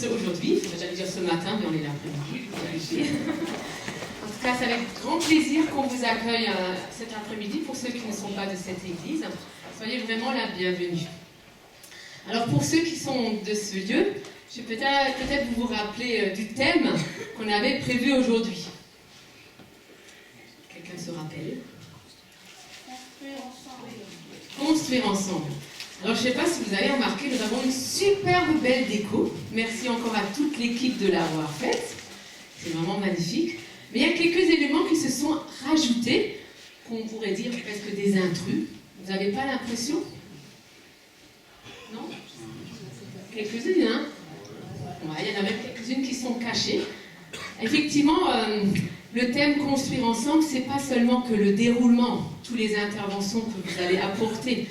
aujourd'hui, j'allais dire ce matin, mais on est l'après-midi. En tout cas, c'est avec grand plaisir qu'on vous accueille cet après-midi. Pour ceux qui ne sont pas de cette église, soyez vraiment la bienvenue. Alors pour ceux qui sont de ce lieu, je vais peut-être vous rappeler du thème qu'on avait prévu aujourd'hui. Quelqu'un se rappelle? Construire ensemble. Alors je ne sais pas si vous avez remarqué, nous avons une superbe belle déco. Merci encore à toute l'équipe de l'avoir faite. C'est vraiment magnifique. Mais il y a quelques éléments qui se sont rajoutés, qu'on pourrait dire presque des intrus. Vous n'avez pas l'impression? Non? Quelques-unes, hein? Ouais, il y en a même quelques-unes qui sont cachées. Effectivement, le thème construire ensemble, c'est pas seulement que le déroulement, toutes les interventions que vous allez apporter,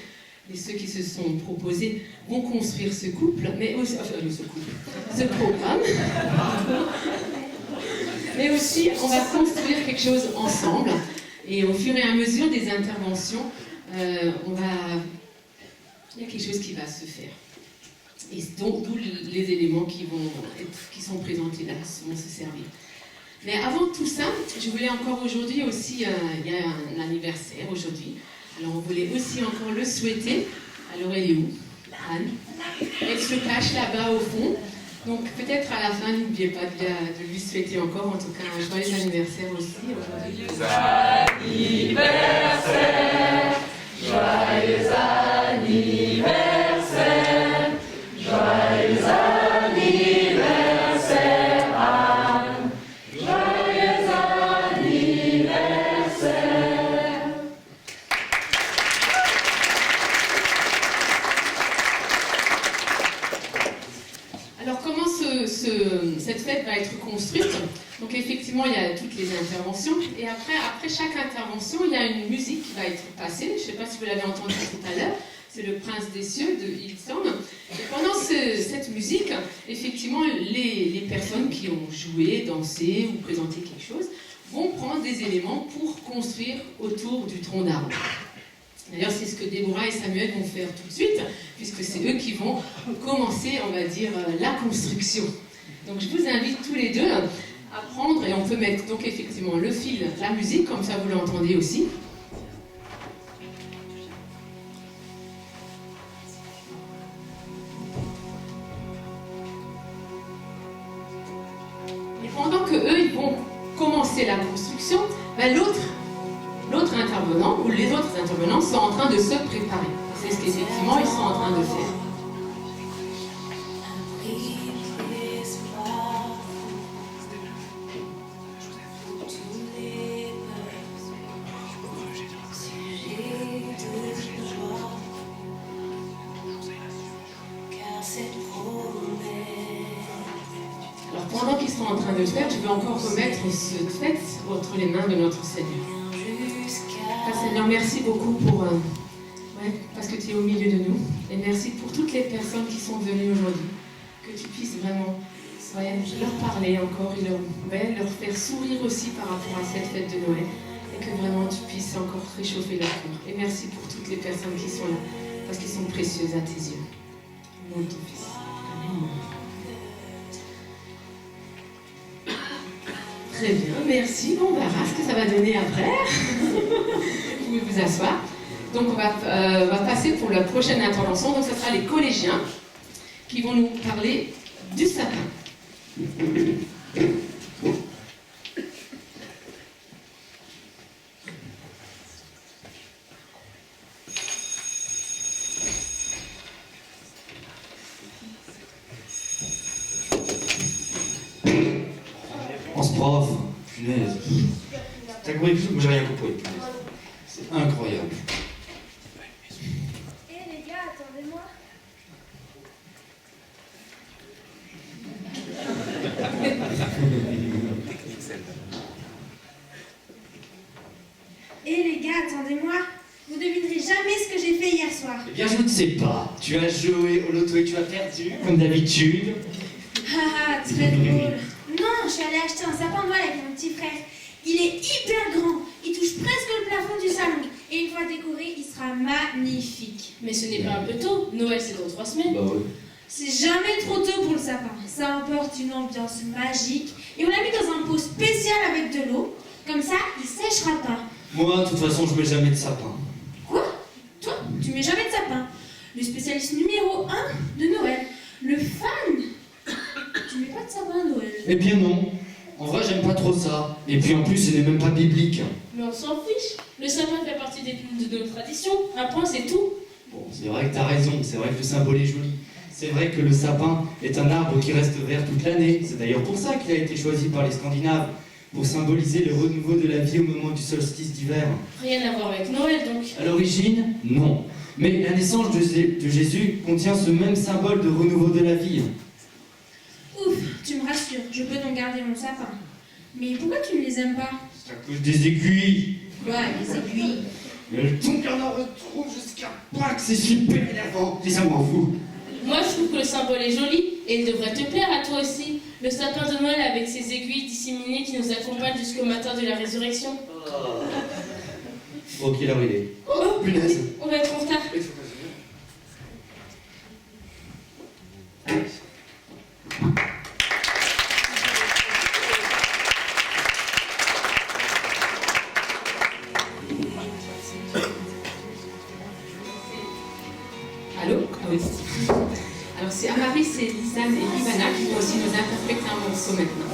et ceux qui se sont proposés vont construire ce couple, mais aussi, ce programme. Mais aussi, on va construire quelque chose ensemble. Et au fur et à mesure des interventions, il y a quelque chose qui va se faire. Et d'où les éléments qui sont présentés là, vont se servir. Mais avant tout ça, je voulais encore aujourd'hui aussi, il y a un anniversaire aujourd'hui. Alors on voulait aussi encore le souhaiter. Alors elle est où? Anne. Elle se cache là-bas au fond. Donc peut-être à la fin, n'oubliez pas de lui souhaiter encore, en tout cas, un joyeux anniversaire aussi aujourd'hui. Joyeux anniversaire, joyeux anniversaire, joyeux anniversaire, Anne. Joyeux anniversaire. Alors comment cette fête va être construite? Donc effectivement, il y a toutes les interventions. Et après chaque intervention, il y a une musique qui va être passée. Je ne sais pas si vous l'avez entendu tout à l'heure. C'est le Prince des cieux de Hillsong. Et pendant cette musique, effectivement, les personnes qui ont joué, dansé ou présenté quelque chose vont prendre des éléments pour construire autour du tronc d'arbre. D'ailleurs, c'est ce que Déborah et Samuel vont faire tout de suite, puisque c'est eux qui vont commencer, on va dire, la construction. Donc je vous invite tous les deux à prendre, et on peut mettre donc effectivement le fil, la musique, comme ça vous l'entendez aussi. Et pendant que eux ils vont commencer la construction, ben l'autre intervenant ou les autres intervenants sont en train de se préparer. C'est ce qu'effectivement ils sont en train de faire. Alors pendant qu'ils sont en train de le faire, je vais encore remettre cette fête entre les mains de notre Seigneur. Seigneur, merci beaucoup parce que tu es au milieu de nous. Et merci pour toutes les personnes qui sont venues aujourd'hui. Que tu puisses vraiment leur parler encore et leur faire sourire aussi par rapport à cette fête de Noël. Et que vraiment tu puisses encore réchauffer leur cœur. Et merci pour toutes les personnes qui sont là, parce qu'elles sont précieuses à tes yeux. Au nom de ton Fils. Amen. Très bien, merci. Bon, on verra ce que ça va donner après. Vous pouvez vous asseoir. Donc, on va passer pour la prochaine intervention. Donc, ce sera les collégiens qui vont nous parler du sapin. Prof, punaise. T'as compris quelque chose? Moi j'ai rien compris, punaise. C'est incroyable. Les gars, attendez-moi. Les gars, attendez-moi. Vous devinerez jamais ce que j'ai fait hier soir. Eh bien je ne sais pas. Tu as joué au loto et tu as perdu, comme d'habitude. Ah, très drôle. Non, je suis allée acheter un sapin de Noël avec mon petit frère. Il est hyper grand, il touche presque le plafond du salon. Et une fois décoré, il sera magnifique. Mais ce n'est pas un peu tôt, Noël c'est dans 3 semaines. Bah ouais. C'est jamais trop tôt pour le sapin. Ça apporte une ambiance magique. Et on l'a mis dans un pot spécial avec de l'eau. Comme ça, il séchera pas. Moi, de toute façon, je mets jamais de sapin. Quoi? Toi, tu mets jamais de sapin. Le spécialiste numéro 1 de Noël. Le fan. Tu mets pas de sapin à Noël. Eh bien non. En vrai, j'aime pas trop ça. Et puis en plus, ce n'est même pas biblique. Mais on s'en fiche. Le sapin fait partie de nos traditions. Un point, c'est tout. Bon, c'est vrai que t'as raison. C'est vrai que le symbole est joli. C'est vrai que le sapin est un arbre qui reste vert toute l'année. C'est d'ailleurs pour ça qu'il a été choisi par les Scandinaves. Pour symboliser le renouveau de la vie au moment du solstice d'hiver. Rien à voir avec Noël, donc. À l'origine, non. Mais la naissance de Jésus contient ce même symbole de renouveau de la vie. Ouf, tu me rassures. Je peux donc garder mon sapin. Mais pourquoi tu ne les aimes pas? C'est à cause des aiguilles. Ouais, les aiguilles. Donc on en retrouve jusqu'à Pâques, c'est super énervant. Et ça m'en fout. Moi, je trouve que le symbole est joli et il devrait te plaire à toi aussi. Le sapin de Noël avec ses aiguilles disséminées qui nous accompagnent jusqu'au matin de la résurrection. Bon, quelle heure il est? Oh, Punaise. on va être en retard. Allô? Ah oui. Alors c'est Amaris et Lisanne et Ivana qui vont aussi nous interpréter un morceau maintenant.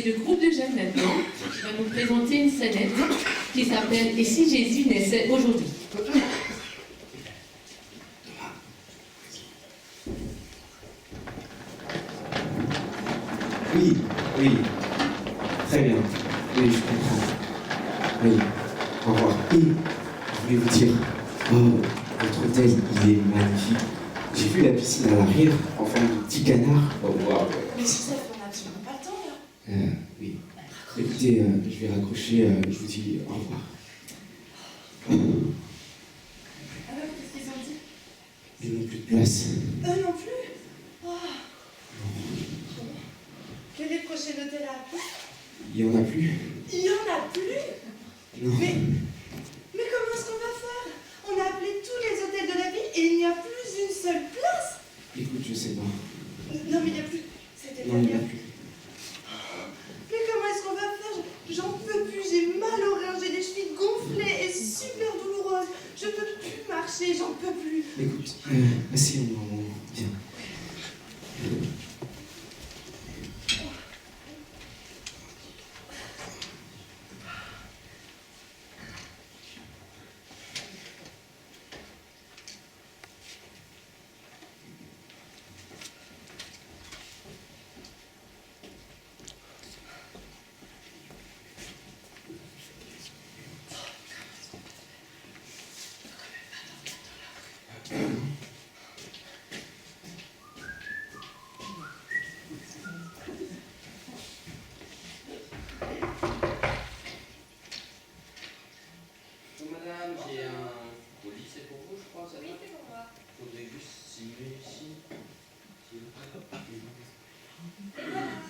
c'est le groupe de jeunes maintenant qui va nous présenter une scénette qui s'appelle « Et si Jésus naissait aujourd'hui ?» Oui, oui. Très bien. Oui, je comprends. Oui. Au revoir. Et je voulais vous dire, votre hôtel, il est magnifique. J'ai vu la piscine à l'arrière, en forme de petit canard. Oh, wow. Mais si ça fait, on n'a absolument pas le temps, là. Oui. Écoutez, je vais raccrocher, je vous dis au revoir. Alors, qu'est-ce qu'ils ont dit? Ils n'ont plus de place. Eux non plus? Oh. Quel est le prochain hôtel à appeler? Il n'y en a plus. Il n'y en a plus? Non. Mais comment est-ce qu'on va faire? On a appelé tous les hôtels de la ville et il n'y a plus une seule place. Écoute, je sais pas. Non, mais il n'y a plus. C'était Non, il n'y en a bien. plus. Mais comment est-ce qu'on va faire? J'en peux plus, j'ai mal aux reins, j'ai les chevilles gonflées et super douloureuses. Je peux plus marcher, j'en peux plus. Écoute, asseyons-nous un moment. Viens. Madame, j'ai un colis, c'est pour vous, je crois, ça va? Oui, c'est pour moi. Faudrait juste signer ici.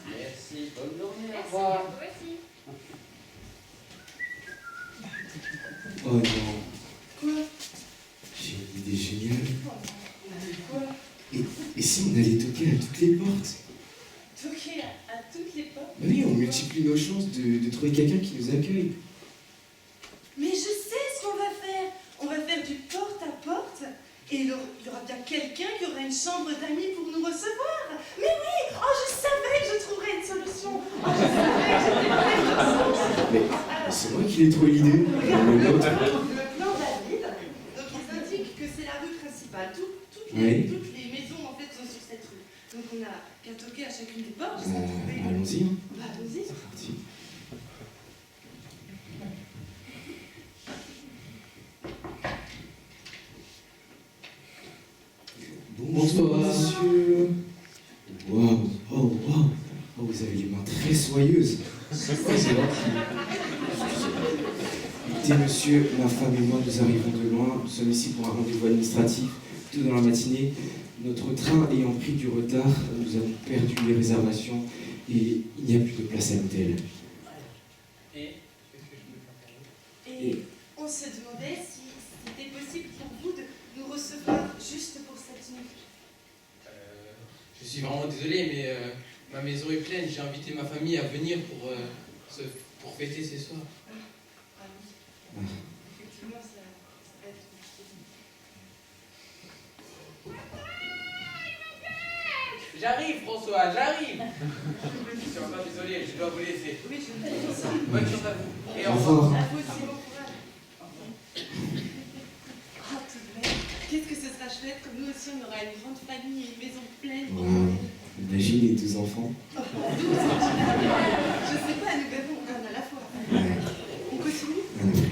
Merci, bonne journée, au revoir. Oh non. Quoi? J'ai une idée géniale. Quoi? Et si on allait toquer à toutes les portes? Toquer à toutes les portes? Bah oui, on multiplie nos chances de trouver quelqu'un qui nous accueille. Mais je sais ce qu'on va faire. On va faire du porte-à-porte et il y aura bien quelqu'un qui aura une chambre d'amis pour nous recevoir. Mais oui! Oh, je savais que je trouverais une solution. Oh, je savais que j'étais pleine de sens. Mais c'est moi qui l'ai trouvé l'idée. Regarde, Le le nôtre. plan David, donc ils indiquent que c'est la rue principale. Toutes les maisons en fait sont sur cette rue. Donc on a qu'à toquer à chacune des portes. Jusqu'à trouver... Allons-y. Hein. Bah, allons-y. C'est parti. Bonsoir, monsieur. Waouh, oh, waouh. Oh, vous avez les mains très soyeuses. C'est gentil. Écoutez, monsieur, ma femme et moi, nous arrivons de loin. Nous sommes ici pour un rendez-vous administratif, tôt dans la matinée. Notre train ayant pris du retard, nous avons perdu les réservations et il n'y a plus de place à l'hôtel. Et on se demandait si c'était possible pour vous de nous recevoir juste pour cette nuit. Je suis vraiment désolé, mais ma maison est pleine. J'ai invité ma famille à venir pour fêter ce soir. Ah oui. Effectivement, ça va être compliqué. J'arrive, François, j'arrive. Je suis encore désolé, je dois vous laisser. Oui, je me dis aussi. Bonne chance à vous. Et Au au revoir. revoir. À vous aussi, bon courage. Oh, tout de même. Qu'est-ce que ce sera chouette, comme nous aussi on aura une grande famille et une maison pleine. Waouh. Imagine les 12 enfants. Je sais pas, nous verrons un à la fois. Ouais. On continue? Un après l'autre.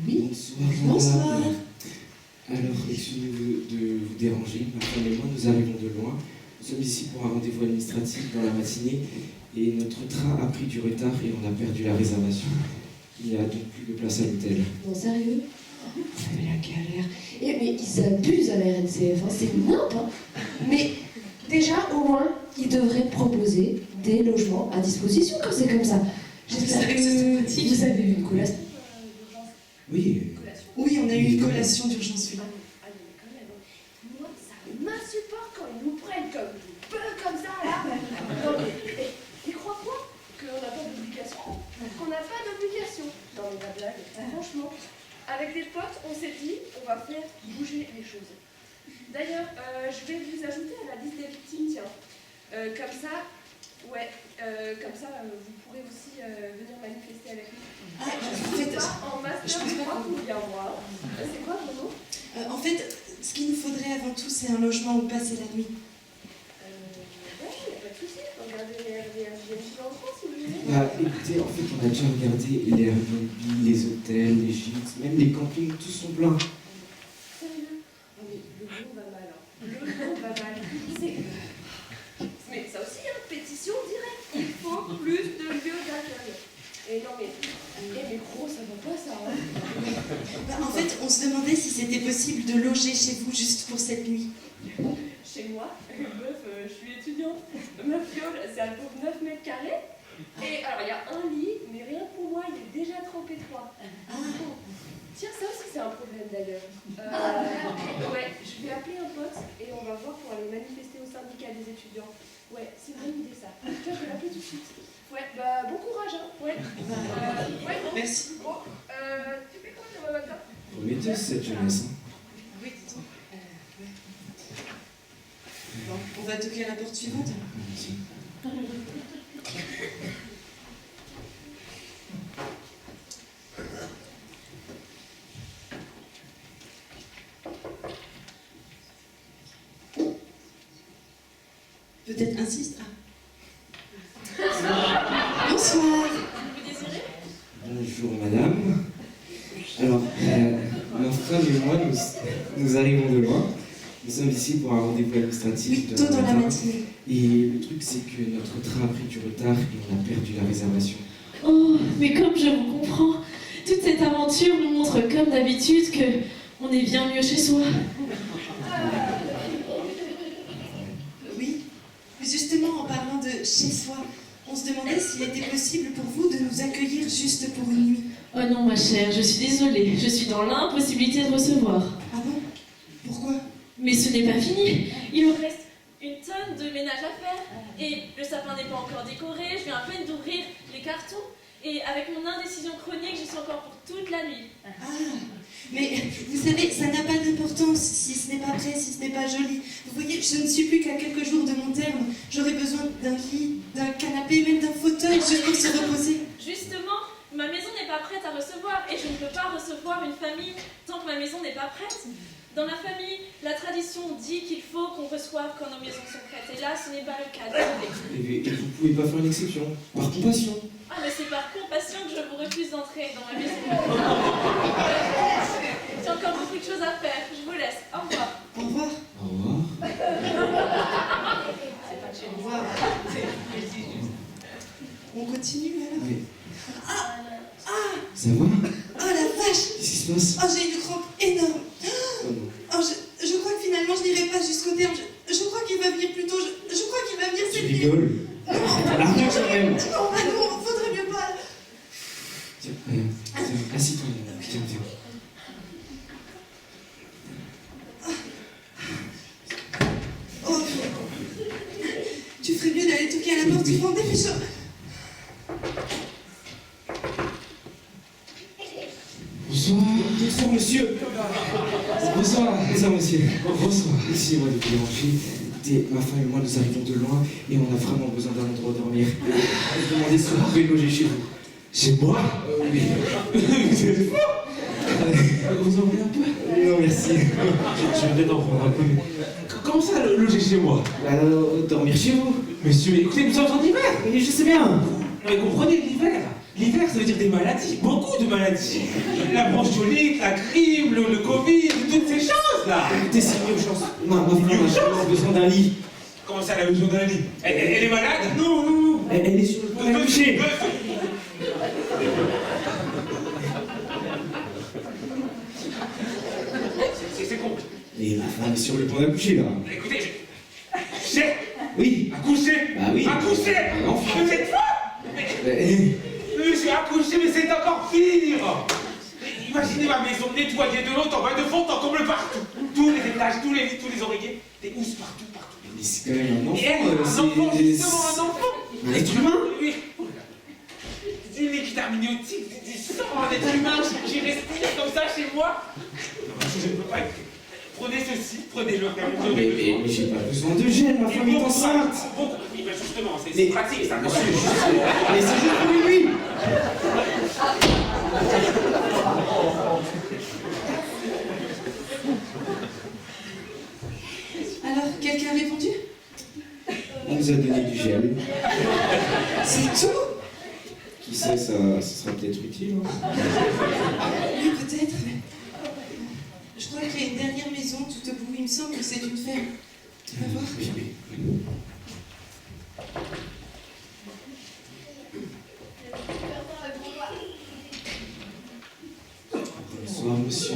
Oui. Bonsoir. Madame. Alors, excusez-nous de vous déranger. Ma femme et moi, nous arrivons de loin. Nous sommes ici pour un rendez-vous administratif dans la matinée et notre train a pris du retard et on a perdu la réservation. Il n'y a donc plus de place à l'hôtel. Non, sérieux? Mais la galère. Mais ils abusent à la RNCF, hein. C'est nimp, hein. Mais déjà, au moins, ils devraient proposer des logements à disposition quand c'est comme ça. J'espère que vous avez eu une collation. Oui. Oui, on a eu une collation d'urgence, oui. Moi, ça m'insupporte quand ils nous prennent comme des bœufs comme ça, là. Non, mais crois-moi on s'est dit, on va faire bouger les choses. D'ailleurs, je vais vous ajouter à la liste des victimes, tiens. Comme ça, vous pourrez aussi venir manifester avec nous. Ah, Je suis pas en master 3 ou bien moi. C'est quoi mon nom? En fait, ce qu'il nous faudrait avant tout, c'est un logement où passer la nuit. Ouais, il n'y a pas de souci. Regardez les Airbnb en France si vous voulez. Bah écoutez, en fait, on a déjà regardé les Airbnb, les hôtels, les gîtes, même les campings, tous sont pleins. Sérieux? Non mais le monde va mal. Le monde va mal. Mais ça aussi, hein, pétition directe. Il faut plus de lieux d'accueil. Et non mais gros, ça va pas ça. Hein. Bah, en fait, on se demandait si c'était possible de loger chez vous juste pour cette nuit. Chez moi, meuf, je suis étudiante. Ma fiole, c'est à 9 mètres carrés. Et alors, il y a un lit, mais rien que pour moi, il est déjà trop étroit. Tiens, ça aussi, c'est un problème d'ailleurs. Ouais, je vais appeler un pote et on va voir pour aller manifester au syndicat des étudiants. Ouais, c'est une bonne idée ça. Tiens, je vais l'appeler tout de suite. Ouais, bah bon courage, hein. Ouais. Ouais, bon. Merci. Bon, tu fais quoi demain matin? Prometteuse cette jeunesse. Hein. Oui, dis-toi. Ouais. Bon, on va toquer à la porte suivante. Peut-être insiste. Ah. Bonsoir. Vous désirez? Bonjour madame. Alors, ma femme et moi, nous arrivons de loin. Nous sommes ici pour un rendez-vous administratif. Oui, tôt dans la matinée. Et le truc, c'est que notre train a pris du retard et on a perdu la réservation. Oh, mais comme je vous comprends, toute cette aventure nous montre comme d'habitude que on est bien mieux chez soi. Oui, mais justement, en parlant de chez soi, on se demandait s'il était possible pour vous de nous accueillir juste pour une nuit. Oh non, ma chère, je suis désolée, je suis dans l'impossibilité de recevoir. Ah bon? Pourquoi? Mais ce n'est pas fini. Il me reste une tonne de ménage à faire et le sapin n'est pas encore décoré, je viens à peine d'ouvrir les cartons et avec mon indécision chronique, je suis encore pour toute la nuit. Ah, mais vous savez, ça n'a pas d'importance si ce n'est pas prêt, si ce n'est pas joli. Vous voyez, je ne suis plus qu'à quelques jours de mon terme. J'aurais besoin d'un lit, d'un canapé, même d'un fauteuil juste pour se reposer. Justement, ma maison n'est pas prête à recevoir et je ne peux pas recevoir une famille tant que ma maison n'est pas prête. Dans ma famille, la tradition dit qu'il faut qu'on reçoive quand nos maisons sont prêtes. Et là, ce n'est pas le cas, désolé. Et vous pouvez pas faire une exception, par compassion. Ah, mais c'est par compassion que je vous refuse d'entrer dans ma maison. J'ai encore beaucoup de choses à faire. Je vous laisse. Au revoir. Au revoir. Au revoir. Au revoir. On continue alors? Oui. Ah! Ça va? Oh la vache! Qu'est-ce qui se passe? Oh, j'ai une crampe énorme. Oh non. Oh, je crois que finalement je n'irai pas jusqu'au terme. Je crois qu'il va venir plus tôt. Je crois qu'il va venir Tu cette nuit. rigoles? Arrête quand même. Non, bah non, faudrait mieux pas. Tiens, assis-toi. Tiens, viens. Oh, tu ferais mieux d'aller toquer à la porte suivante. Dépêche-toi. Bonsoir. Bonsoir, monsieur. Bonsoir. Bonsoir, monsieur. Bonsoir. Excusez-moi de vous déranger. Écoutez, ma femme et moi, nous arrivons de loin et on a vraiment besoin d'un endroit où dormir. Je me demandais si vous pouvez loger chez vous. Chez moi? Oui. Vous êtes fou? Vous en voulez un peu? Non, merci. Je vais peut-être en prendre un peu. Mais... Comment ça, loger chez moi? Dormir chez vous. Monsieur, écoutez, nous sommes en hiver. Oui, je sais bien. Mais comprenez, l'hiver. L'hiver, ça veut dire des maladies, beaucoup de maladies. La bronchiolite, la grippe, le Covid, toutes ces choses-là. Écoutez, c'est une urgence. Ma femme a vraiment besoin d'un lit. Comment ça, elle a besoin d'un lit? Elle est malade? Non, non, non. Elle est sur le point d'accoucher. C'est con. Et ma femme est sur le point d'accoucher, là. Écoutez, j'ai Oui. accouché. Bah oui. Accouché. Un enfant. Vous êtes fou? Je suis accouché, mais c'est encore pire. Imaginez ma maison nettoyée de l'eau en bas de fond, en comble partout. Tous les étages, tous les lits, tous les oreillers, des housses partout, partout. Mais c'est quand même un enfant. Et elle, un enfant, justement, un enfant. Un être humain? Oui. Du liquide amniotique, du sang, un être humain qui respire comme ça chez moi. Je ne peux pas. Prenez ceci, prenez-le. Mais j'ai pas besoin de gel, ma femme est enceinte. Oui, ben justement, c'est pratique ça. Monsieur, mais c'est juste pour lui. Alors, quelqu'un a répondu? On nous a donné du gel. C'est tout? Qui sait, ça sera peut-être utile. Hein. Oui, peut-être. Je crois qu'il y a une dernière maison tout au bout. Il me semble que c'est une ferme. Tu vas voir? Oui. Bonsoir, monsieur.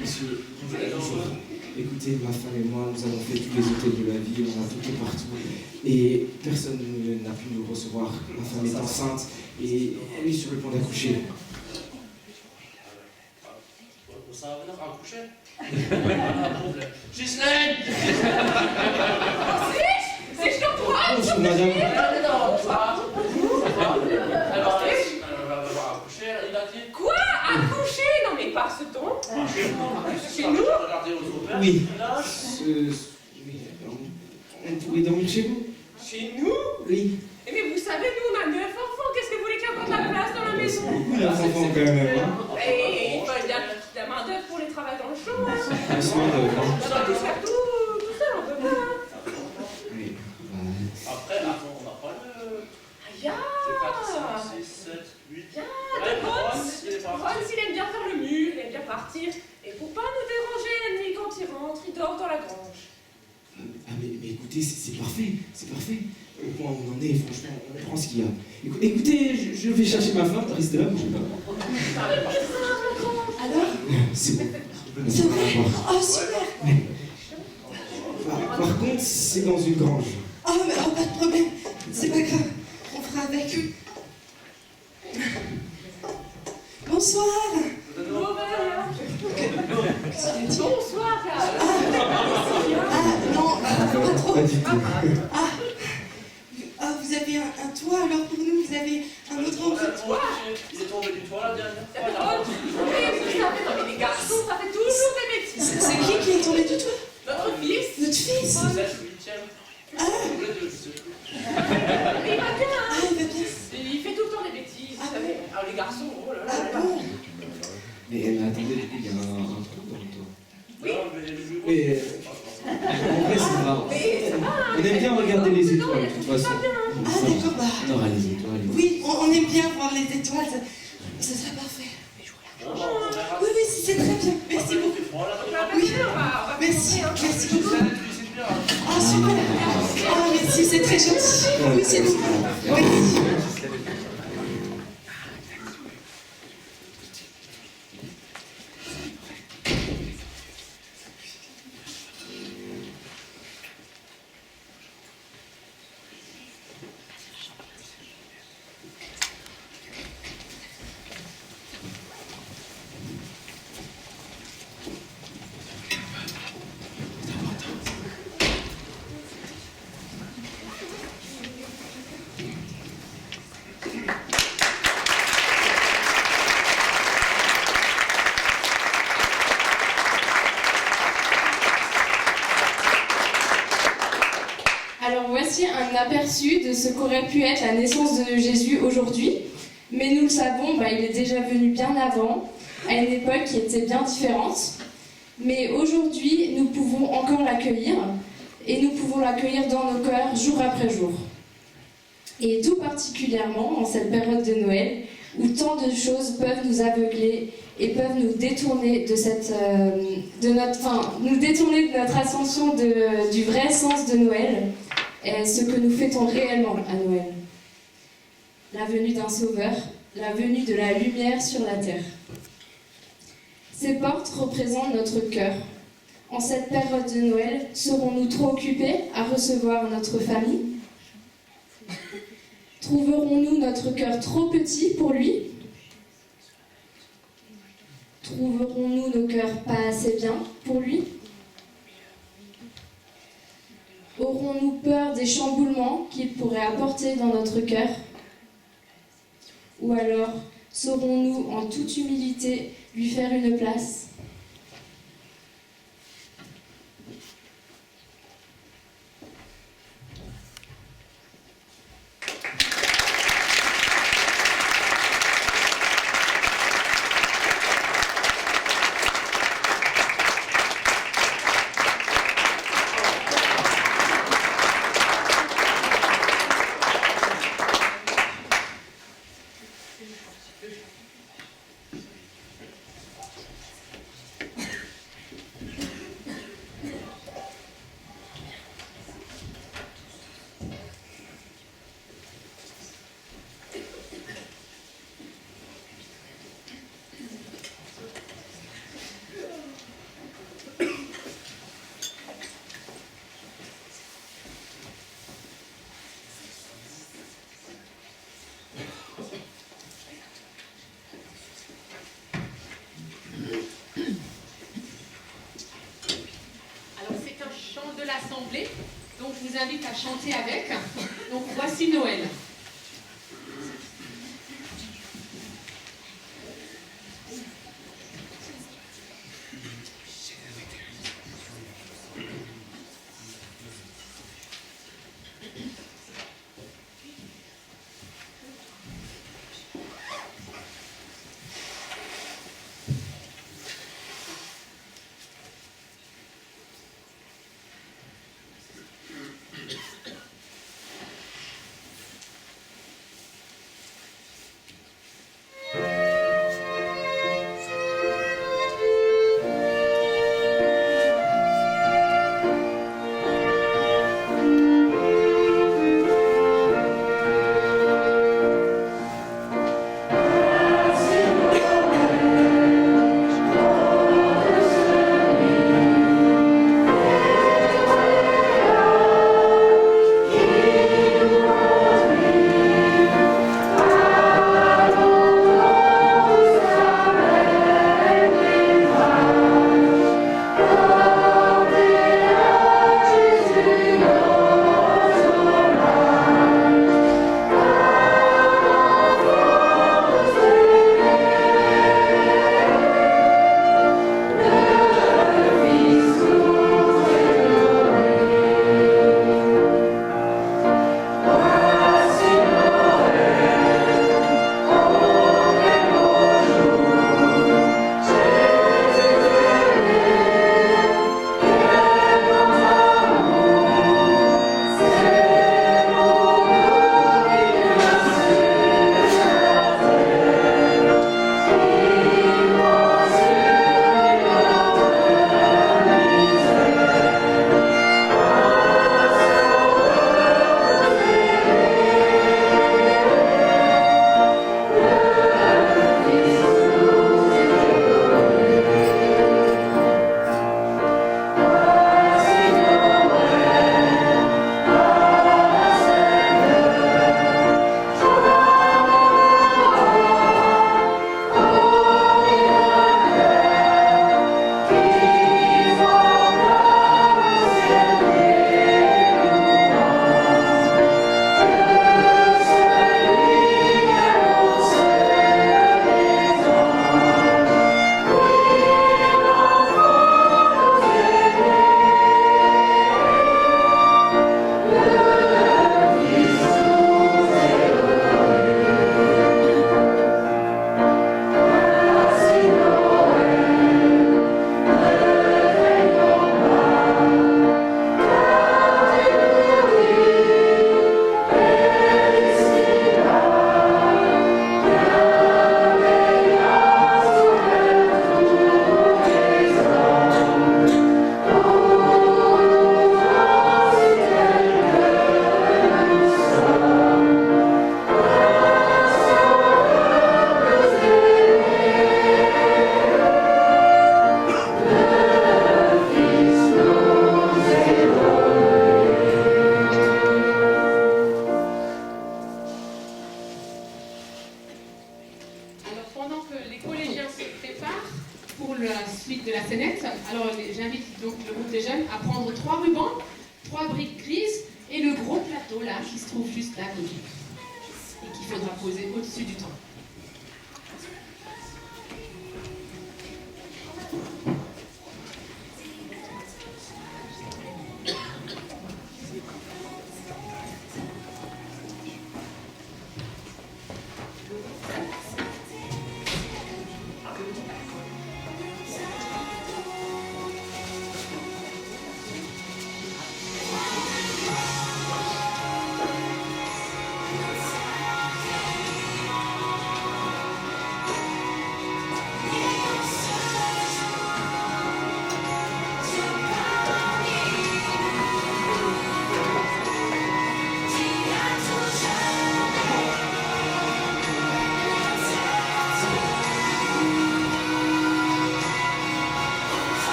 Monsieur, bonjour. Écoutez, ma femme et moi, nous avons fait tous les hôtels de la ville, on a toqué partout. Et personne n'a pu nous recevoir. Ma femme est enceinte et elle est sur le point d'accoucher. Ça va venir accoucher. Ghislaine! C'est je comprends! Bonjour, madame. Elle va accoucher, il a dit. Quoi? Accoucher? Non mais par ce ton? Chez nous? Oui. On pourrait dormir chez vous? Chez nous? Oui. Eh mais vous savez, nous on a 9 enfants, qu'est-ce que vous voulez qu'il y ait encore de la place dans la maison? Beaucoup d'enfants quand même. Hein. Et il faut de la main d'œuvre pour les travailler dans le champ. Hein. Le soin de... On va tout faire tout seul, on peut pas. Oui. Après, on n'a pas le. Ya! 4, 5, 6, 7, 8. Ya! De Ron, il aime bien faire le mur, il aime bien partir. Et pour pas nous déranger la nuit quand il rentre, il dort dans la grange. Ah mais écoutez, c'est parfait, c'est parfait. Au point où on en est, franchement, on prend ce qu'il y a. Écoutez, je vais chercher ma femme, restez là, bougez pas. Alors? C'est bon. C'est vrai? Oh, super! Par contre, c'est dans une grange. Oh, mais oh, pas de problème. C'est pas grave. On fera avec eux. Bonsoir! Bonsoir, non, pas trop. Pas du tout. Vous avez un toit, alors pour nous, vous avez un autre endroit de toit. Il est tombé du toit la dernière fois. Oui, vous savez, non, mais les garçons, ça fait toujours des bêtises. C'est qui est tombé du toit? Notre fils. Notre fils? 7, 8e. Ah! Mais il va bien, hein? Ah, il va bien. Il fait tout le temps des bêtises, vous savez. Alors les garçons, oh là là. Ah bon? Mais attendez, du coup, il y a un trou dans le toit. Oui. Mais en vrai, c'est rare. On aime bien regarder les étoiles, de toute façon. Ah, d'accord, bah. On aura les étoiles. Oui, on aime bien voir les étoiles. Ce serait parfait. Oui, c'est très bien. Merci beaucoup. Oui, merci beaucoup. Ah, super. Ah, merci, c'est très gentil. Oui, c'est beaucoup. Merci. Alors voici un aperçu de ce qu'aurait pu être la naissance de Jésus aujourd'hui. Mais nous le savons, il est déjà venu bien avant, à une époque qui était bien différente. Mais aujourd'hui, nous pouvons encore l'accueillir, et nous pouvons l'accueillir dans nos cœurs jour après jour. Et tout particulièrement en cette période de Noël, où tant de choses peuvent nous aveugler et peuvent nous détourner nous détourner de notre ascension du vrai sens de Noël, et ce que nous fêtons réellement à Noël. La venue d'un sauveur, la venue de la lumière sur la terre. Ces portes représentent notre cœur. En cette période de Noël, serons-nous trop occupés à recevoir notre famille? Trouverons-nous notre cœur trop petit pour lui? Trouverons-nous nos cœurs pas assez bien pour lui? Aurons-nous peur des chamboulements qu'il pourrait apporter dans notre cœur? Ou alors saurons-nous en toute humilité lui faire une place. l'Assemblée. Donc je vous invite à chanter avec. Donc voici Noël.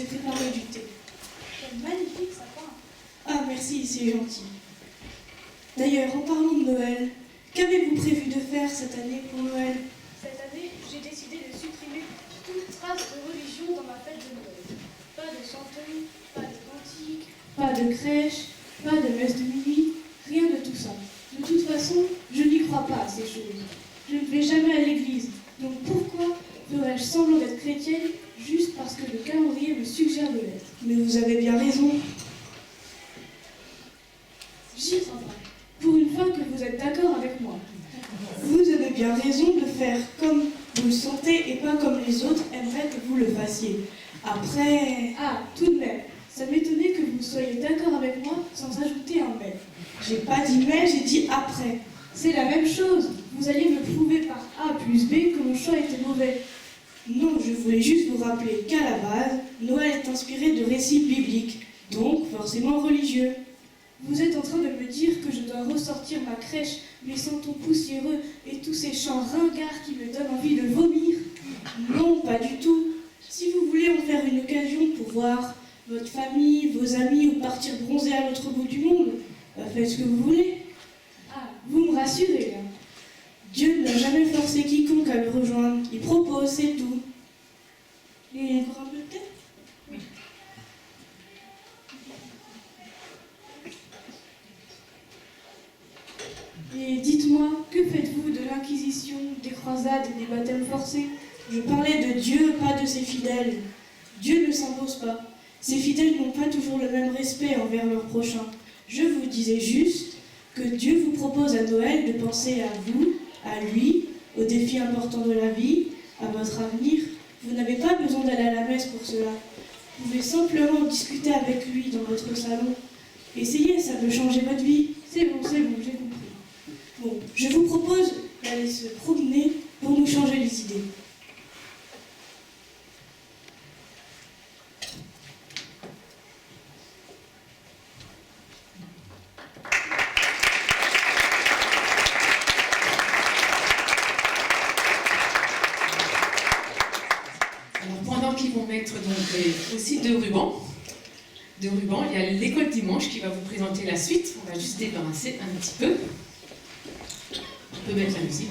préparé du thé. C'est magnifique sapin. Ah merci, c'est gentil. D'ailleurs, en parlant de Noël, qu'avez-vous prévu de faire cette année pour Noël? Cette année, j'ai décidé de supprimer toute trace de religion dans ma fête de Noël. Pas de chantons, pas de cantiques, Pas de crèche, pas de messe de minuit, rien de tout ça. De toute façon, je n'y crois pas à ces choses. Je ne vais jamais à l'église, donc pourquoi ferais-je semblant d'être chrétienne juste parce que le calendrier me suggère de l'être? Mais vous avez bien raison. J'y reviendrai. Pour une fois que vous êtes d'accord avec moi. Vous avez bien raison de faire comme vous le sentez et pas comme les autres aimeraient que vous le fassiez. Après... Ah, tout de même, ça m'étonnait que vous soyez d'accord avec moi sans ajouter un mais. J'ai pas dit mais, j'ai dit après. C'est la même chose. Vous alliez me prouver par A plus B que mon choix était mauvais. Non, je voulais juste vous rappeler qu'à la base, Noël est inspiré de récits bibliques, donc forcément religieux. Vous êtes en train de me dire que je dois ressortir ma crèche, mes santons poussiéreux et tous ces chants ringards qui me donnent envie de vomir? Non, pas du tout. Si vous voulez en faire une occasion pour voir votre famille, vos amis ou partir bronzer à l'autre bout du monde, faites ce que vous voulez. Ah, vous me rassurez, là. Dieu n'a jamais forcé quiconque à le rejoindre. Il propose, c'est tout. Et encore un peu de thé? Oui. Et dites-moi, que faites-vous de l'Inquisition, des croisades et des baptêmes forcés? Je parlais de Dieu, pas de ses fidèles. Dieu ne s'impose pas. Ses fidèles n'ont pas toujours le même respect envers leur prochain. Je vous disais juste que Dieu vous propose à Noël de penser à vous, à lui, aux défis importants de la vie, à votre avenir. Vous n'avez pas besoin d'aller à la messe pour cela. Vous pouvez simplement discuter avec lui dans votre salon. Essayez, ça peut changer votre vie. C'est bon, j'ai compris. Bon, je vous propose d'aller se promener pour nous changer les idées. Alors pendant qu'ils vont mettre donc aussi deux rubans, il y a l'école dimanche qui va vous présenter la suite. On va juste débarrasser un petit peu. On peut mettre la musique.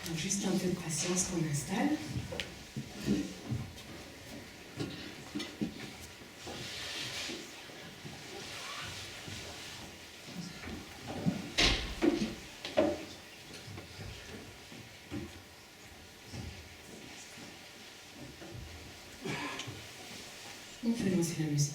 Donc, juste un peu de patience qu'on installe. On peut lancer la musique.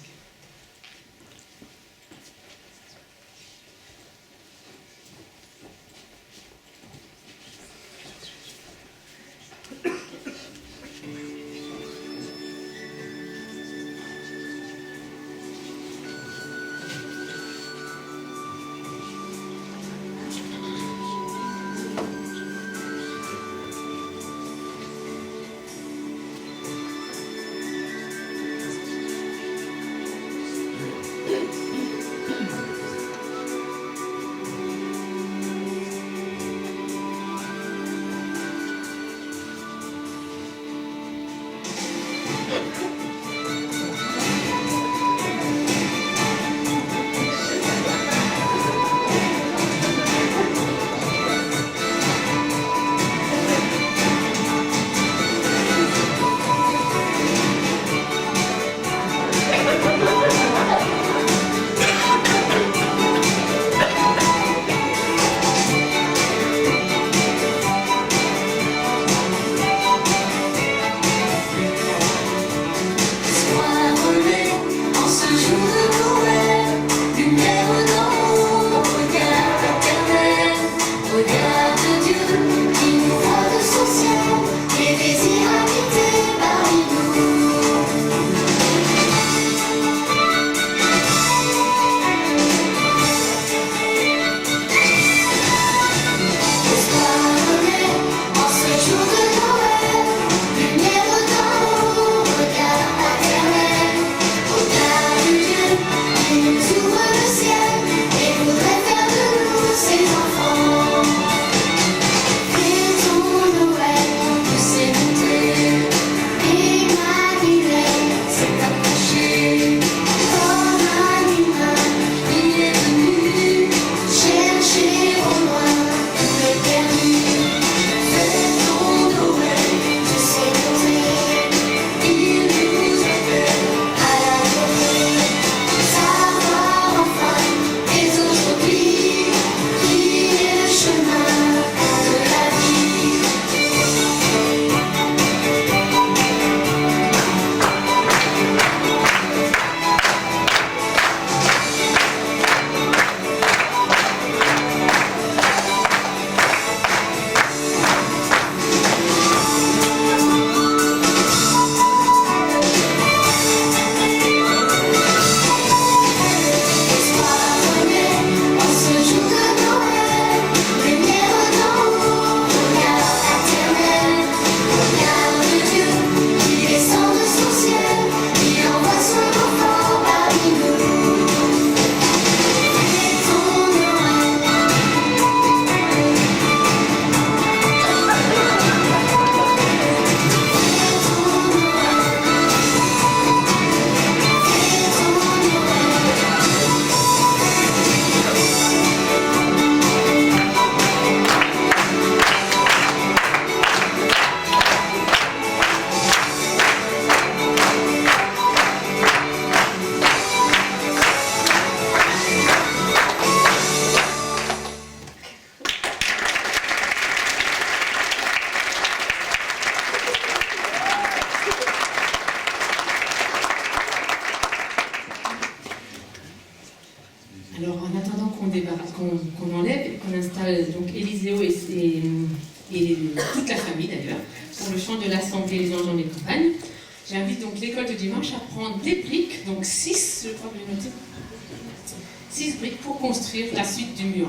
Alors, en attendant qu'on enlève et qu'on installe donc Éliseo et toute la famille d'ailleurs, pour le chant de l'Assemblée Les Anges dans les campagnes, j'invite donc l'école de dimanche à prendre des briques, donc 6, je crois que j'ai noté, 6 briques pour construire la suite du mur.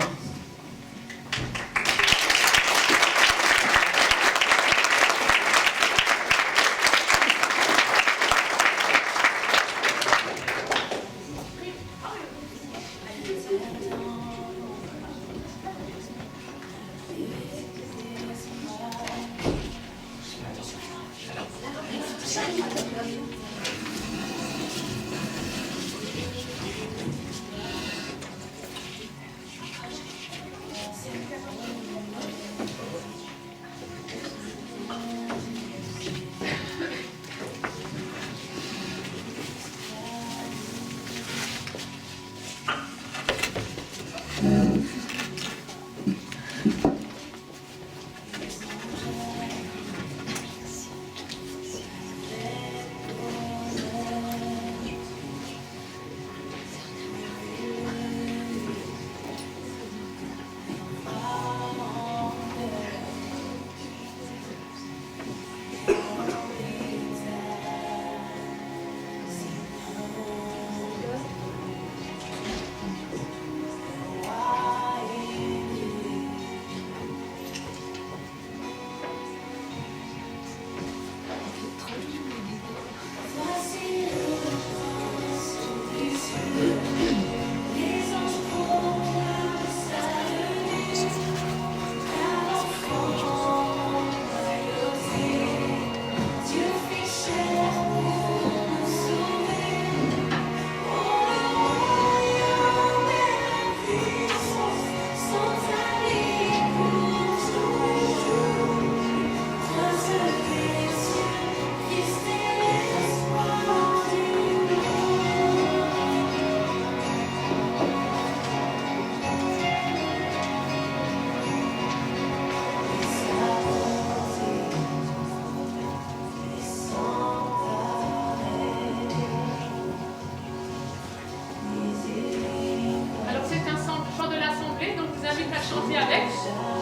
Chanter avec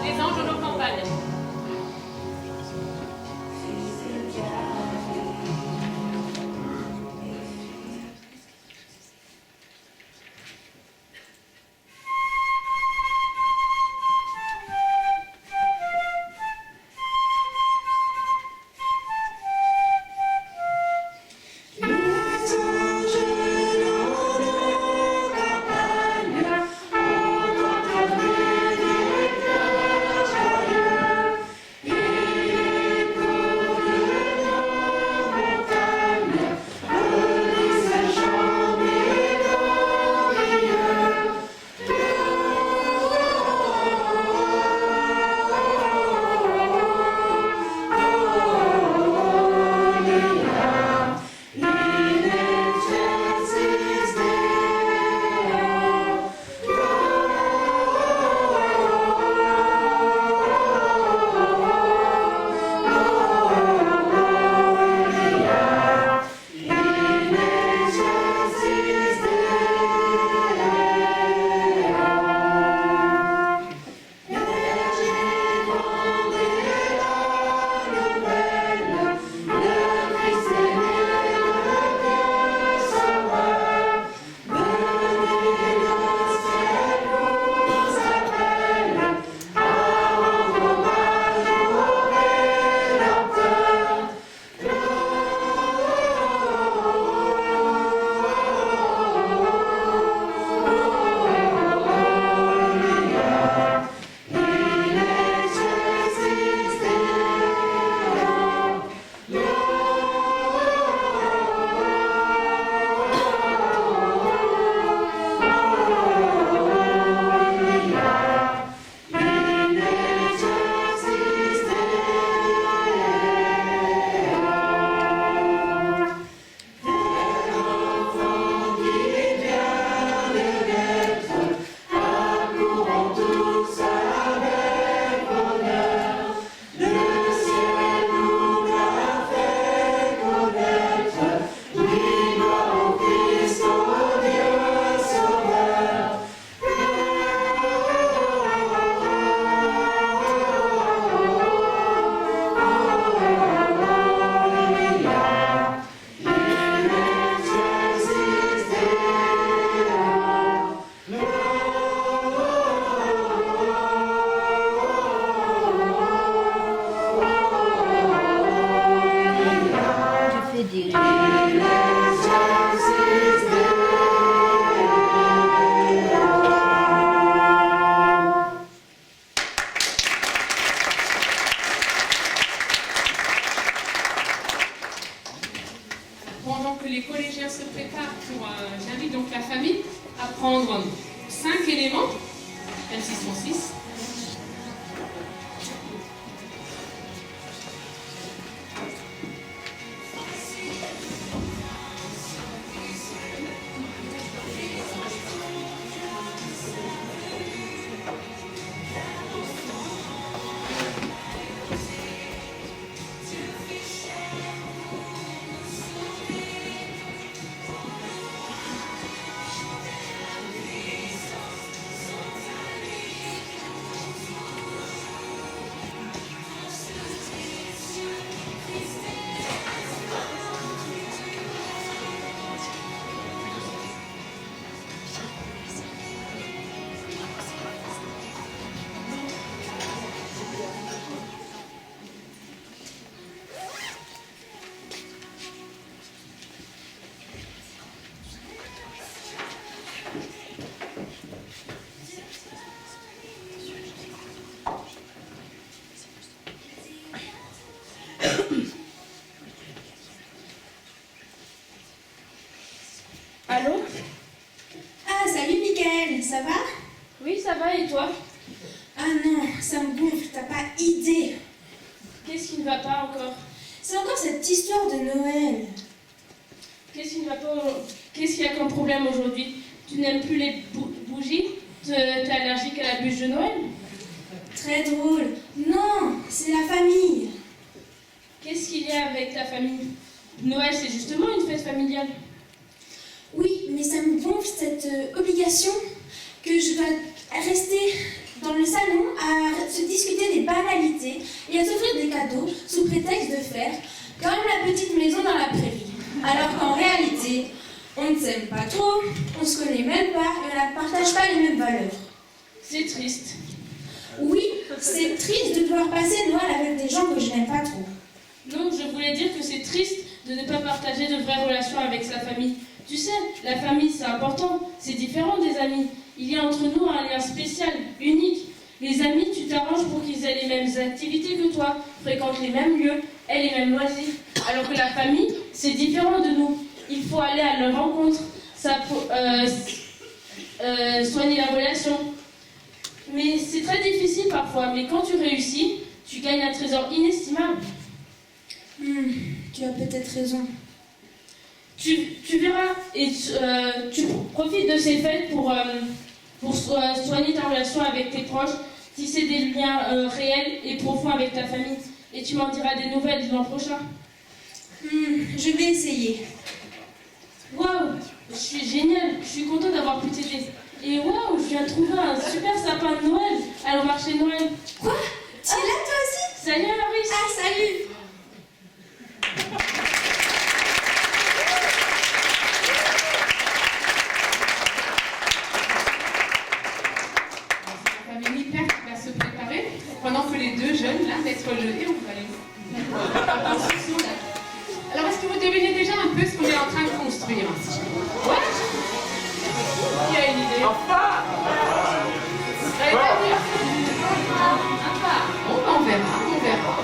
les anges de nos campagnes. Thank you. chacun se prépare pour... J'invite donc la famille à prendre 5 éléments, même s'ils sont 6. Allô? Ah, salut Mickaël, ça va? Oui, ça va, et toi? Ah non, ça me gonfle, t'as pas idée. Qu'est-ce qui ne va pas encore? C'est encore cette histoire de Noël. Qu'est-ce qui ne va pas? Qu'est-ce qu'il y a comme problème aujourd'hui? Tu n'aimes plus les bougies? T'es allergique à la bûche de Noël? Très drôle. Non, c'est la famille. Qu'est-ce qu'il y a avec ta famille? Noël, c'est justement une fête familiale. Oui, mais ça me gonfle cette obligation que je dois rester dans le salon à se discuter des banalités et à s'offrir des cadeaux sous prétexte de faire comme la petite maison dans la prairie. Alors qu'en réalité, on ne s'aime pas trop, on se connaît même pas et on ne partage pas les mêmes valeurs. C'est triste. Oui, c'est triste de devoir passer Noël avec des gens que je n'aime pas trop. Non, je voulais dire que c'est triste de ne pas partager de vraies relations avec sa famille. Tu sais, la famille c'est important, c'est différent des amis. Il y a entre nous un lien spécial, unique. Les amis, tu t'arranges pour qu'ils aient les mêmes activités que toi, fréquentent les mêmes lieux, aient les mêmes loisirs. Alors que la famille, c'est différent de nous. Il faut aller à leur rencontre, soigner la relation. Mais c'est très difficile parfois, mais quand tu réussis, tu gagnes un trésor inestimable. Tu as peut-être raison. Tu verras, et tu profites de ces fêtes pour soigner ta relation avec tes proches, tisser des liens réels et profonds avec ta famille. Et tu m'en diras des nouvelles l'an prochain. Je vais essayer. Waouh, je suis géniale, je suis contente d'avoir pu t'aider. Et waouh, je viens de trouver un super sapin de Noël au marché de Noël. Quoi? Tu es là toi aussi? Salut Maurice. Ah, salut. La famille Père qui va se préparer pendant que les deux jeunes, là, maître Jeunet, on va les en dessous, là. Alors, est-ce que vous devinez déjà un peu ce qu'on est en train de construire? Ouais? Qui a une idée? Enfin! Vous avez pas vu? Enfin, bon, ben, on verra, on verra.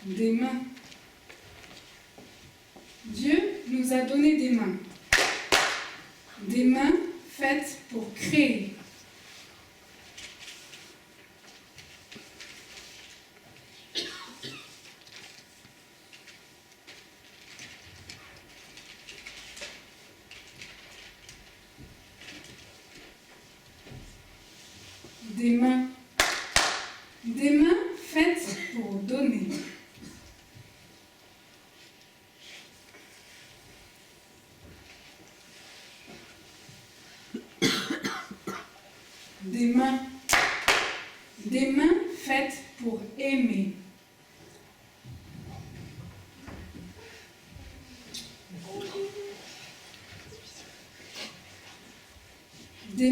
Des mains. Dieu nous a donné des mains. Des mains faites pour créer. Des mains faites pour donner. Des mains faites pour aimer. Des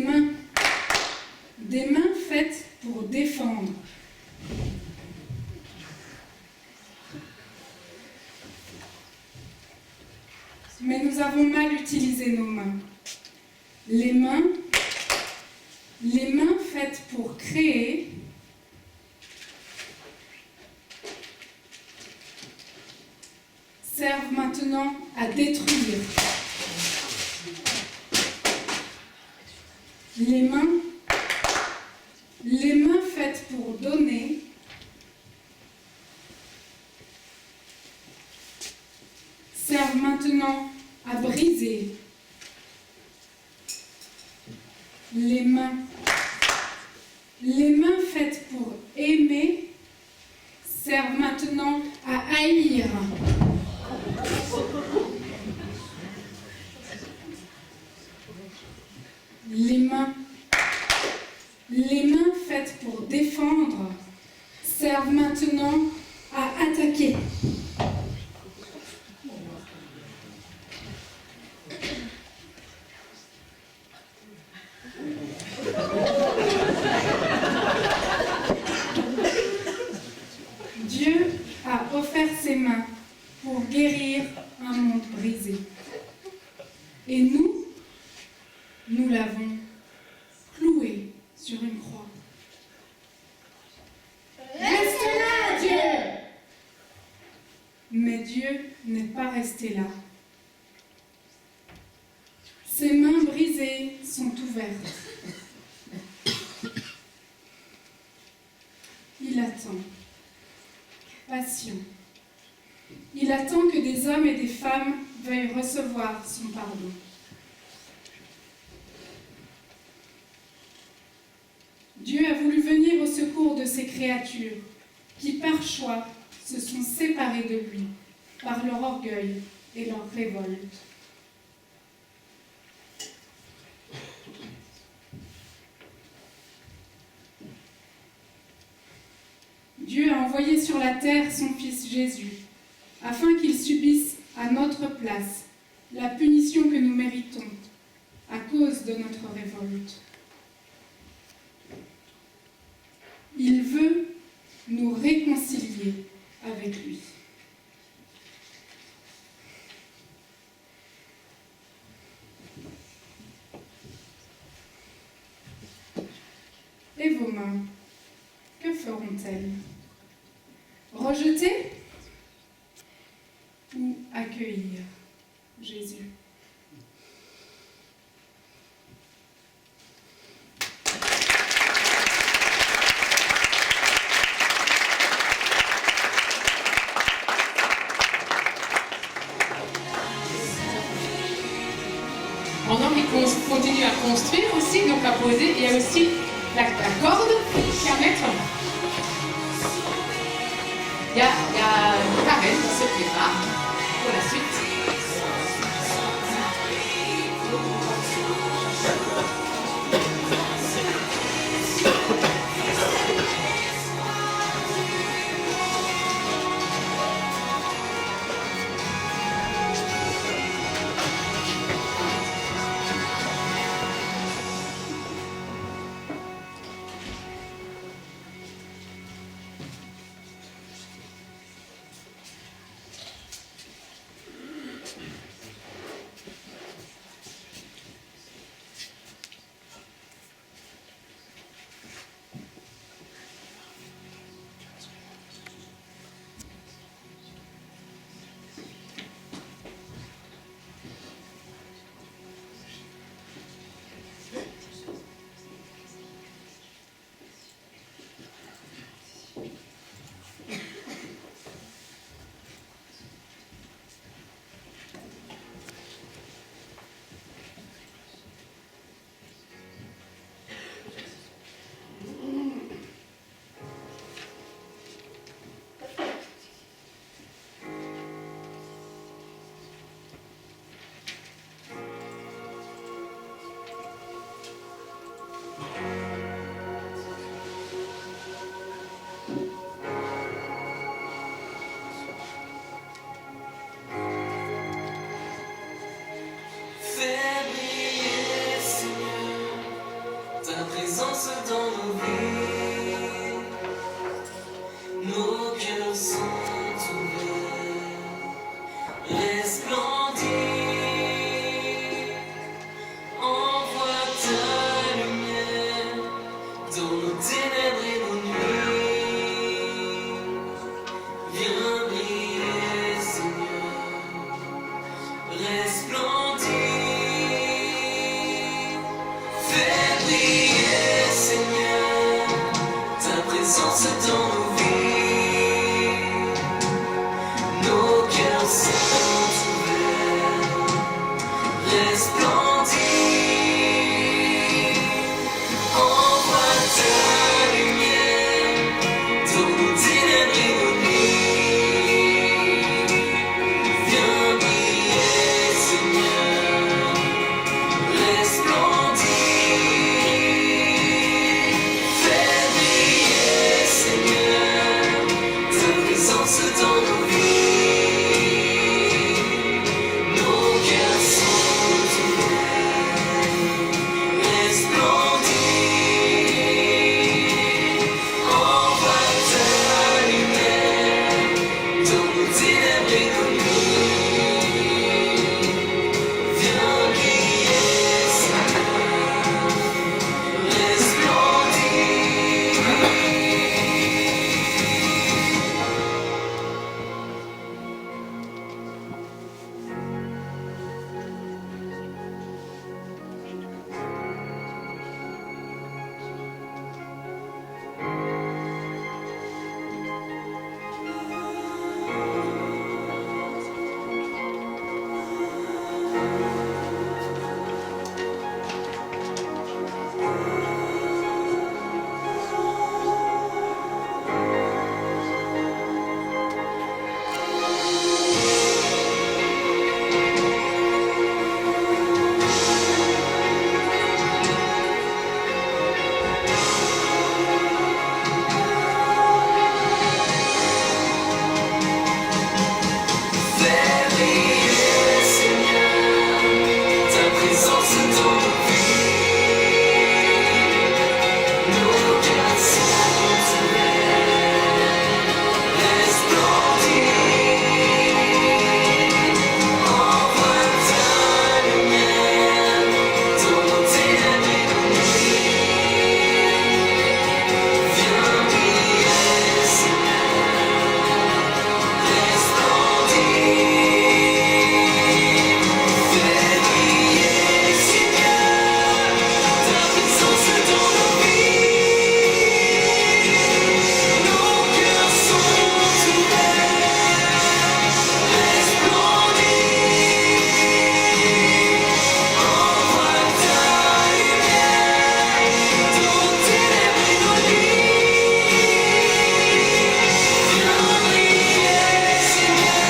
mains faites pour défendre. Mais nous avons mal utilisé nos mains. Les mains faites pour créer, servent maintenant à détruire. Les mains faites pour donner, servent maintenant à briser. Les mains faites pour aimer servent maintenant à haïr. Les mains faites pour défendre servent maintenant à attaquer. Dieu a offert ses mains pour guérir un monde brisé. Et nous l'avons cloué sur une croix. Reste là, Dieu! Mais Dieu n'est pas resté là. Ses mains brisées sont ouvertes. Il attend, patient. Il attend que des hommes et des femmes veuillent recevoir son pardon. Dieu a voulu venir au secours de ces créatures qui, par choix, se sont séparées de lui par leur orgueil et leur révolte. Dieu a envoyé sur la terre son Fils Jésus, afin qu'il subisse à notre place la punition que nous méritons à cause de notre révolte. Il veut nous réconcilier avec lui. Et vos mains, que feront-elles? Rejeter ou accueillir Jésus? Pendant qu'il continue à construire aussi, donc à poser, il y a aussi la corde qu'à mettre. Il y a Karen qui se prépare pour la suite. présence dans nos vies. Nos cœurs sont ouverts, resplendis. Envoie ta lumière dans nos ténèbres et nos nuits. Viens briller, Seigneur, resplendis. Fais briller, Seigneur, ta présence dans nos vies. Nos cœurs sont ouverts, resplendis. Envoie ta lumière dans nos ténèbres et nos nuits. Viens briller, Seigneur, resplendis. Fais briller, Seigneur, ta présence dans nos vies. Nos cœurs sont ouverts, resplendis. Envoie ta lumière dans nos ténèbres et nos nuits. Viens briller, Seigneur, Fais briller, Seigneur, ta présence dans nos vies. Nos cœurs sont ouverts, resplendis. Envoie ta lumière dans nos ténèbres et nos nuits. Viens briller, Seigneur, resplendis. Fais briller, Seigneur, ta présence dans nos vies. Nos cœurs sont ouverts, resplendis. Envoie ta lumière dans nos ténèbres et nos nuits. Viens briller, Seigneur,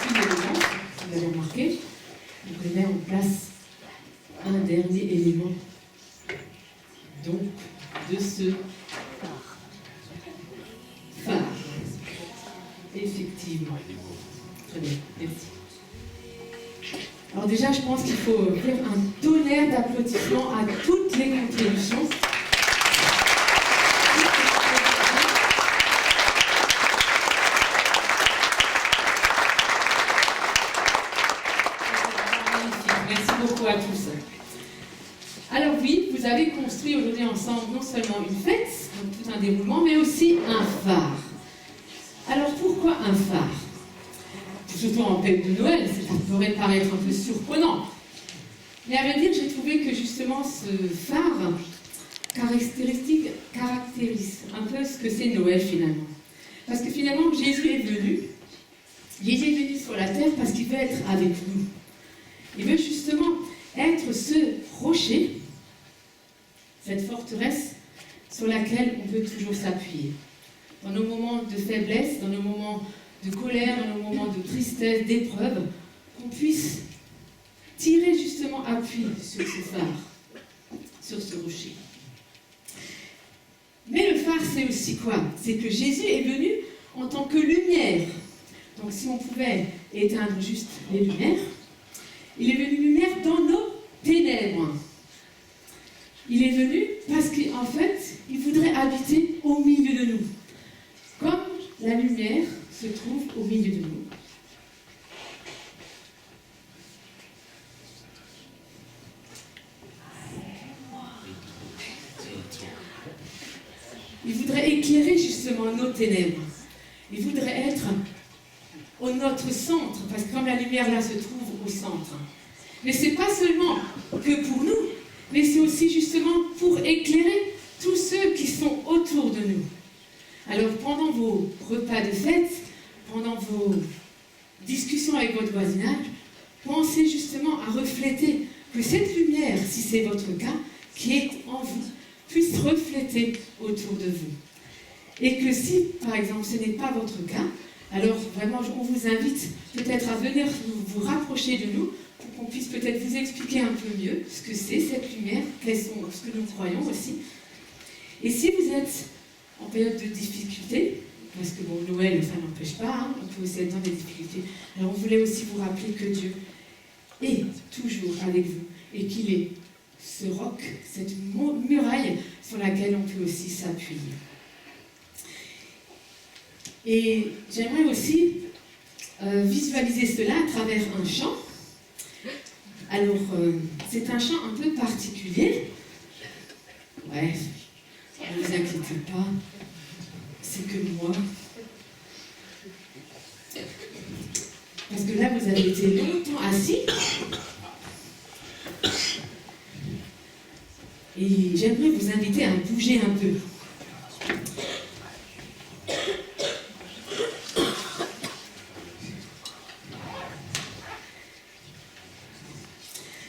Si vous avez remarqué, on met en place un dernier élément donc de ce phare. Effectivement. Très bien, merci. Alors déjà, je pense qu'il faut faire un tonnerre d'applaudissements à toutes les contributions. Merci beaucoup à tous. Alors oui, vous avez construit aujourd'hui ensemble non seulement une fête, donc tout un déroulement, mais aussi un phare. Alors pourquoi un phare? surtout en période de Noël, ça pourrait paraître un peu surprenant. Mais à vrai dire, j'ai trouvé que justement ce phare caractérise un peu ce que c'est Noël finalement. Parce que finalement, Jésus est venu sur la terre parce qu'il veut être avec nous. Il veut justement être ce rocher, cette forteresse sur laquelle on peut toujours s'appuyer. Dans nos moments de faiblesse, dans nos moments de colère, dans nos moments de tristesse, d'épreuve, qu'on puisse tirer justement appui sur ce phare, sur ce rocher. Mais le phare, c'est aussi quoi? C'est que Jésus est venu en tant que lumière. Donc si on pouvait éteindre juste les lumières, il est venu lumière dans nos ténèbres. Il est venu parce qu'en fait, il voudrait habiter au milieu de nous. Comme la lumière se trouve au milieu de nous. Il voudrait éclairer justement nos ténèbres. Il voudrait être au notre centre, parce que comme la lumière là se trouve au centre. Mais ce n'est pas seulement que pour nous, mais c'est aussi justement pour éclairer tous ceux qui sont autour de nous. Alors pendant vos repas de fête, pendant vos discussions avec votre voisinage, pensez justement à refléter que cette lumière, si c'est votre cas, qui est en vous, puisse refléter autour de vous. Et que si, par exemple, ce n'est pas votre cas, alors vraiment, on vous invite peut-être à venir vous rapprocher de nous pour qu'on puisse peut-être vous expliquer un peu mieux ce que c'est cette lumière, ce que nous croyons aussi. Et si vous êtes en période de difficulté, parce que bon, Noël, ça n'empêche pas, hein, on peut aussi être dans des difficultés, alors on voulait aussi vous rappeler que Dieu est toujours avec vous et qu'il est ce roc, cette muraille sur laquelle on peut aussi s'appuyer. Et j'aimerais aussi visualiser cela à travers un chant. Alors, c'est un chant un peu particulier. Ouais, ne vous inquiétez pas, c'est que moi. Parce que là, vous avez été longtemps assis. Et j'aimerais vous inviter à bouger un peu.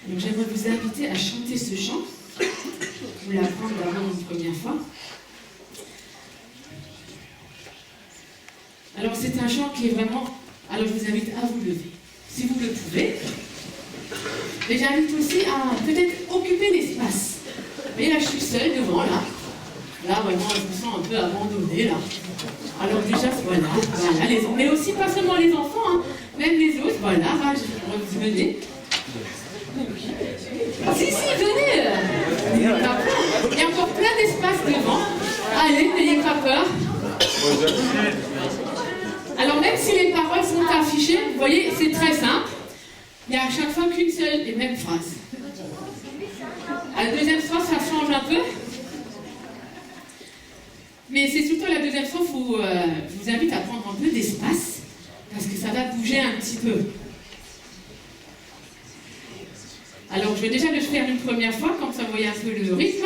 Donc j'aimerais vous inviter à chanter ce chant. Vous l'apprendre d'abord une première fois. Alors c'est un chant qui est vraiment... Alors je vous invite à vous lever, si vous le pouvez. Et j'invite aussi à peut-être occuper l'espace. Mais là je suis seule devant, là. Là vraiment je me sens un peu abandonnée, là. Alors déjà, voilà les enfants. Mais aussi pas seulement les enfants, hein, même les autres, voilà, venez. Si, venez. Il y a encore plein d'espace devant. Allez, n'ayez pas peur. Alors même si les paroles sont affichées, vous voyez, c'est très simple. Il n'y a à chaque fois qu'une seule et même phrase. À la deuxième fois, ça change un peu. Mais c'est surtout la deuxième fois où je vous invite à prendre un peu d'espace, parce que ça va bouger un petit peu. Alors je vais déjà le faire une première fois, comme ça vous voyez un peu le rythme.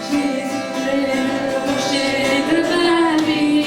Jésus est le rocher de ma vie.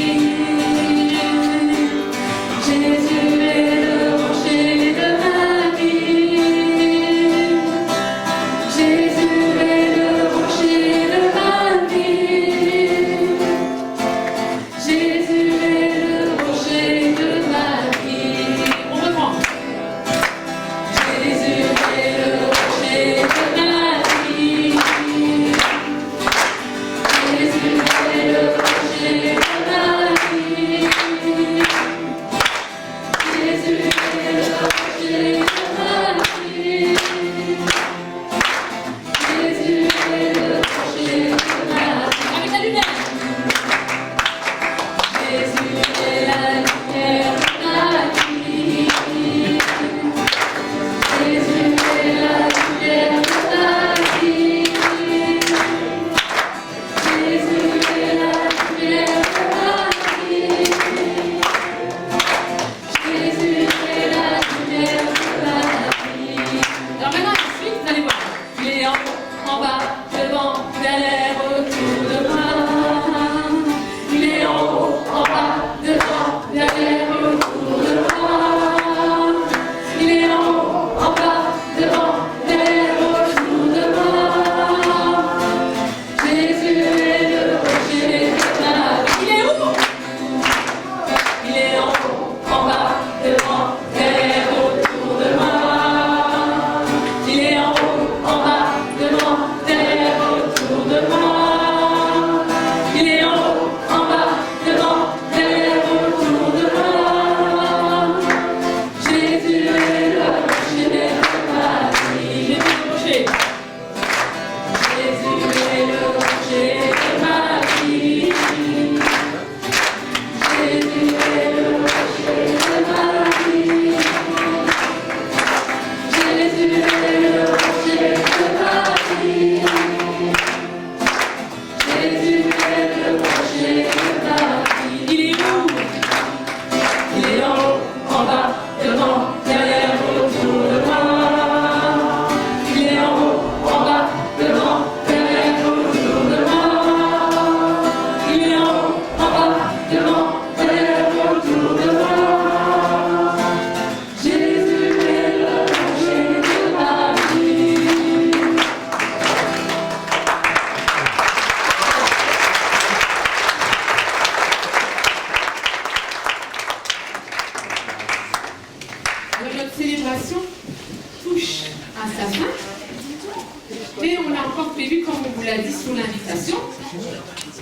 Mais on a encore prévu, comme on vous l'a dit sur l'invitation,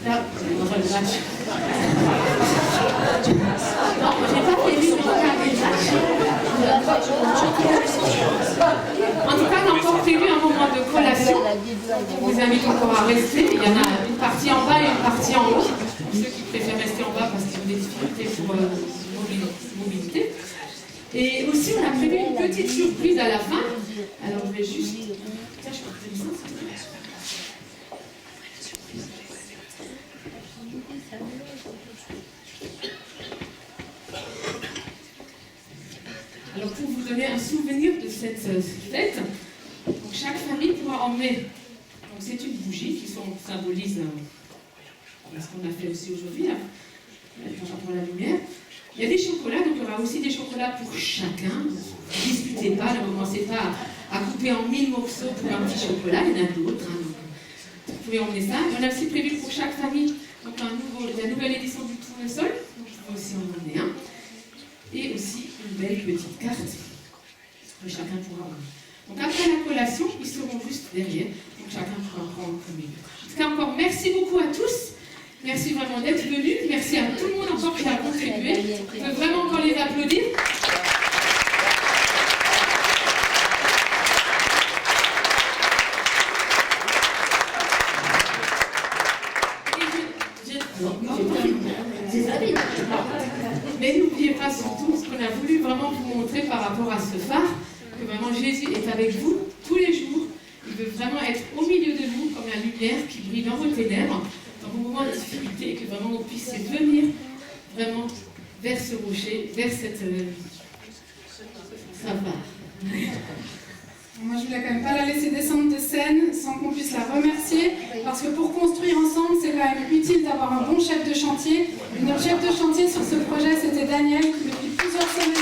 là, on va le match. Non, j'ai pas prévu de regarder le match. En tout cas, on a encore prévu un moment de collation. On vous invite encore à rester. Il y en a une partie en bas et une partie en haut. Pour ceux qui préfèrent rester en bas parce qu'ils ont des difficultés pour mobilité. Et aussi, on a prévu une petite surprise à la fin. Alors, je vais juste... Tiens, je peux te dire ça. Alors, pour vous donner un souvenir de cette fête, donc chaque famille pourra emmener. Donc, c'est une bougie qui symbolise ce qu'on a fait aussi aujourd'hui, là, par rapport à la lumière. Il y a des chocolats, donc il y aura aussi des chocolats pour chacun. Ne disputez pas, ne commencez pas à couper en 1000 morceaux pour un petit chocolat, il y en a d'autres. Hein, donc, vous pouvez emmener ça. Et on a aussi prévu pour chaque famille donc la nouvelle édition du tournesol, donc je peux aussi en emmener un. Et aussi une belle petite carte que chacun pourra emmener. Donc après la collation, ils seront juste derrière, donc chacun pourra prendre comme il veut. En tout cas, encore merci beaucoup à tous. Merci vraiment d'être venus. Merci à tout le monde encore qui a contribué. On peut vraiment encore les applaudir. Mais n'oubliez pas surtout ce qu'on a voulu vraiment vous montrer par rapport à ce phare, que vraiment Jésus est avec vous tous les jours. Il veut vraiment être au milieu de vous comme la lumière qui brille dans vos ténèbres, dans vos moments de difficulté, que vraiment vous puissiez venir vraiment vers ce rocher, vers cette phare. Moi, je voulais quand même pas la laisser descendre de scène sans qu'on puisse la remercier, parce que pour construire ensemble, c'est quand même utile d'avoir un bon chef de chantier. Et notre chef de chantier sur ce projet, c'était Daniel, qui depuis plusieurs semaines